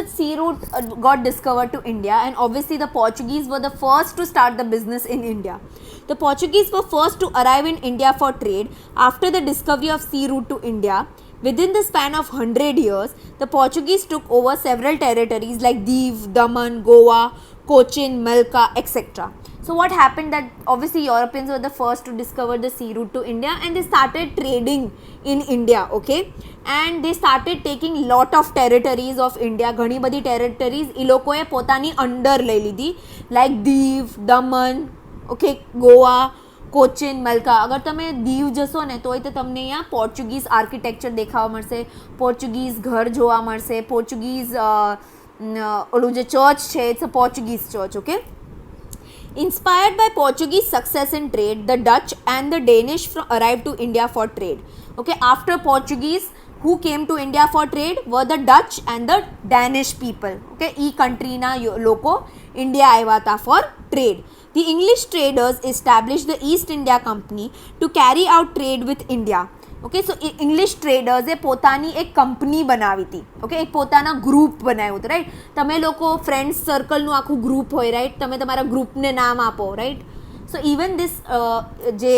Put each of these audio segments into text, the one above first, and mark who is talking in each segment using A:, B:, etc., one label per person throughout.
A: the sea route got discovered to India, and obviously the Portuguese were the first to start the business in India. The Portuguese were first to arrive in India for trade after the discovery of sea route to India. Within the span of 100 years, the Portuguese took over several territories like Div, Daman, Goa, Cochin, Malacca, etc. So what happened that obviously Europeans were the first to discover the sea route to India, and they started trading in India, okay, and they started taking lot of territories of India. ઘણી બધી territories એ લોકોએ પોતાની અંદર લઈ લીધી, like Div, Daman, okay, Goa, Cochin, Malka. અગર તમે દીવ જશો ને તો તમને અહીંયા પોર્ચુગીઝ આર્કિટેક્ચર દેખાવા મળશે, પોર્ચુગીઝ ઘર જોવા મળશે, પોર્ચુગીઝ ઓલું જે ચર્ચ છે it's a Portuguese church, okay. Inspired by Portuguese success in trade, the Dutch and the Danish arrived to India for trade. Okay, after Portuguese, who came to India for trade were the Dutch and the Danish people. Okay, e country na loko India આવ્યા હતા for trade. The English traders established the East India Company to carry out trade with India. Okay, so English ટ્રેડર્સે પોતાની એક company બનાવી હતી, okay, એક પોતાના group બનાવ્યું હતું, રાઈટ. તમે લોકો ફ્રેન્ડ્સ સર્કલનું આખું ગ્રુપ હોય, રાઈટ, તમે તમારા ગ્રુપને નામ આપો, રાઈટ. સો ઇવન ધીસ જે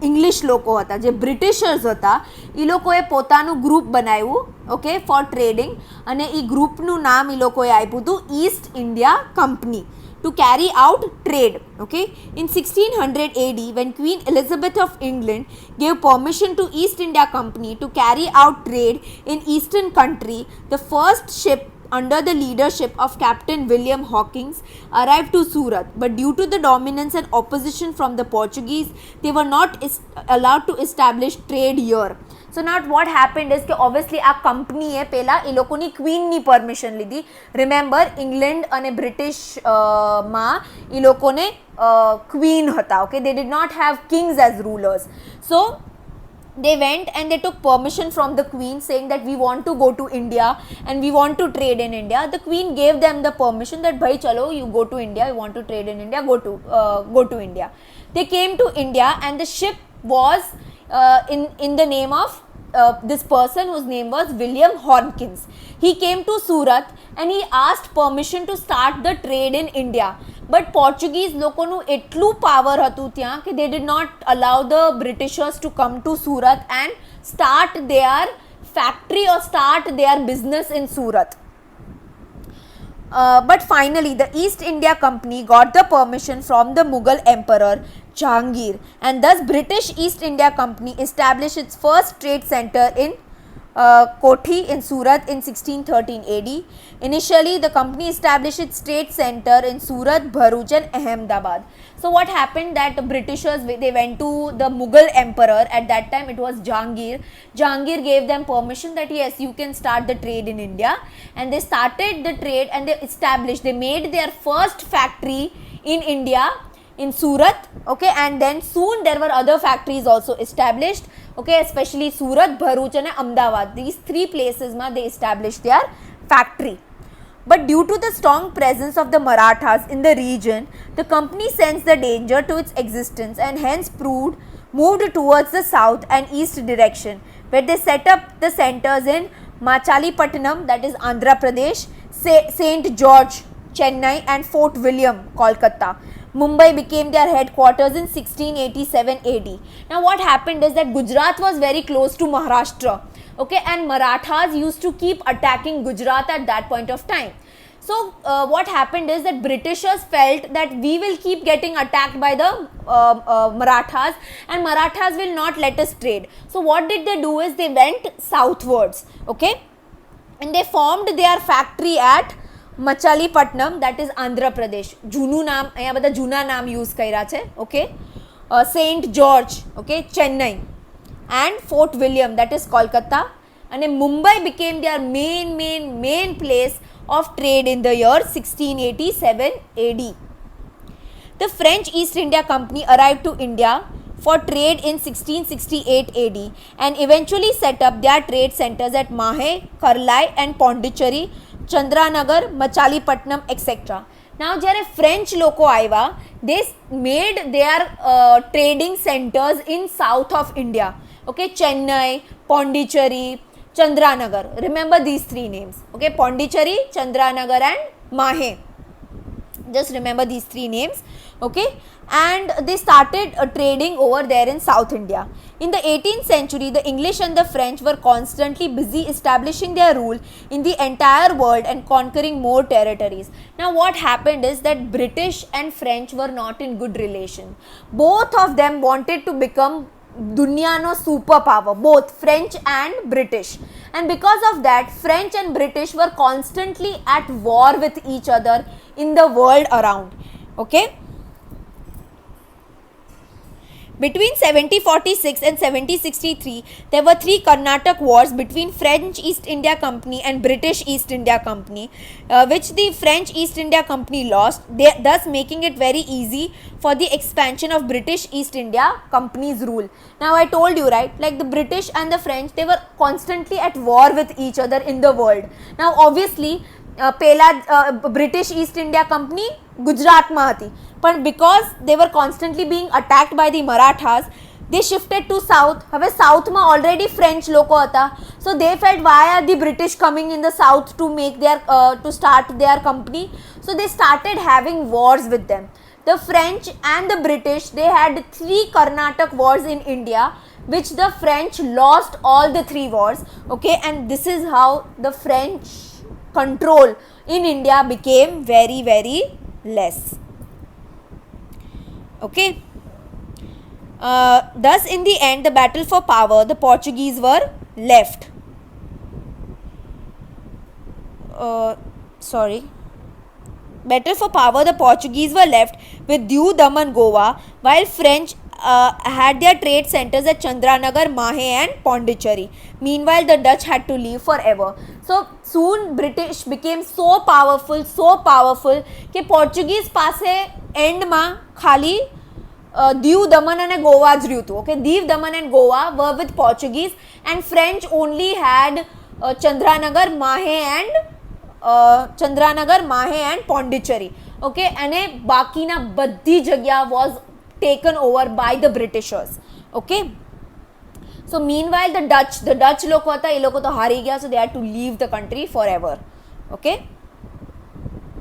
A: ઇંગ્લિશ લોકો હતા, જે બ્રિટિશર્સ હતા, એ લોકોએ પોતાનું ગ્રુપ બનાવ્યું, ઓકે, ફોર ટ્રેડિંગ, અને એ ગ્રુપનું નામ એ લોકોએ આપ્યું હતું East India company, to carry out trade. Okay, in 1600 AD, when Queen Elizabeth of England gave permission to East India Company to carry out trade in eastern country, the first ship under the leadership of Captain William Hawkins arrived to Surat, but due to the dominance and opposition from the Portuguese, they were not allowed to establish trade here. So now what happened is કે obviously આ કંપનીએ પહેલાં એ લોકોની ક્વીનની permission લીધી. Remember, England અને બ્રિટિશમાં એ લોકોને queen હતા, okay, they did not have kings as rulers. So they went and they took permission from the queen saying that we want to go to India and we want to trade in India. The queen gave them the permission that bhai chalo, you go to India, you want to trade in India, go to India. They came to India and the ship was in the name of this person whose name was William Hawkins. He came to Surat and he asked permission to start the trade in India. But Portuguese લોકોનું એટલું power હતું ત્યાં કે they did not allow the Britishers to come to Surat and start their factory or start their business in Surat. But finally, the East India Company got the permission from the Mughal Emperor Jahangir, and thus British East India Company established its first trade center in Kothi in Surat in 1613 AD. Initially, the company established its trade center in Surat, Bharuch and Ahmedabad. So what happened that the Britishers, they went to the Mughal Emperor, at that time it was Jahangir. Jahangir gave them permission that yes, you can start the trade in India, and they started the trade and they made their first factory in India in Surat, okay, and then soon there were other factories also established, okay, especially Surat, Bharuch and Ahmedabad. These three places they established their factory. But due to the strong presence of the Marathas in the region, the company sensed the danger to its existence and hence moved towards the south and east direction, where they set up the centers in Machilipatnam, that is Andhra Pradesh, St. George, Chennai, and Fort William, Kolkata. Mumbai became their headquarters in 1687 AD. Now what happened is that Gujarat was very close to Maharashtra, okay, and Marathas used to keep attacking Gujarat at that point of time. So what happened is that Britishers felt that we will keep getting attacked by the Marathas and Marathas will not let us trade. So what did they do is they went southwards, okay, and they formed their factory at Machilipatnam, that is Andhra Pradesh. જૂનું નામ અહીંયા બધા જૂના નામ use કર્યા છે, okay. Saint George, okay, Chennai, and Fort William, that is Kolkata, and Mumbai became their main place of trade in the year 1687 AD. The French East India Company arrived to India for trade in 1668 AD and eventually set up their trade centers at Mahe, Karlai and Pondicherry, Chandranagar, Machilipatnam, etc. Now જ્યારે French લોકો આવ્યા, they made their trading centers in south of India, okay, Chennai, Pondicherry, Chandranagar. Remember these three names. Okay, Pondicherry, Chandranagar and Mahe. Just remember these three names. Okay, and they started trading over there in South India. In the 18th century, the English and the French were constantly busy establishing their rule in the entire world and conquering more territories. Now what happened is that British and French were not in good relation. Both of them wanted to become Dunyano superpower, both French and British, and because of that French and British were constantly at war with each other in the world around. Okay, between 1746 and 1763, there were three Carnatic wars between French East India Company and British East India Company, which the French East India Company lost, thus making it very easy for the expansion of British East India Company's rule. Now I told you, right, like the British and the French, they were constantly at war with each other in the world. Now obviously, British East India Company Gujarat માં હતી, પણ because they were constantly being attacked by the Marathas, they shifted to south. હવે સાઉથમાં already French લોકો હતા, so they felt why are the British coming in the south to make their to start their company, so they started having wars with them. The French and the British, they had three Carnatic wars in India, which the French lost all the three wars. Okay, and this is how the French control in India became very, very less. Okay, thus in the end, the battle for power, the Portuguese were left. Battle for power, the Portuguese were left with Diu, Daman, Goa, while French had their trade centers at Chandranagar, Mahe and Pondicherry. Meanwhile, the Dutch had to leave forever. So soon British became so powerful कि Portuguese પાસે end માં ખાલી દીવ, દમન અને ગોવા જ રહ્યું હતું. Okay, Diu, Daman and Goa were with Portuguese, and French only had Chandranagar, Mahe and Pondicherry. Okay, અને બાકીના બધી જગ્યા was taken over by the Britishers. Okay, so meanwhile the Dutch લોકો હતા, એ લોકો તો હારી ગયા, so they had to leave the country forever. Okay.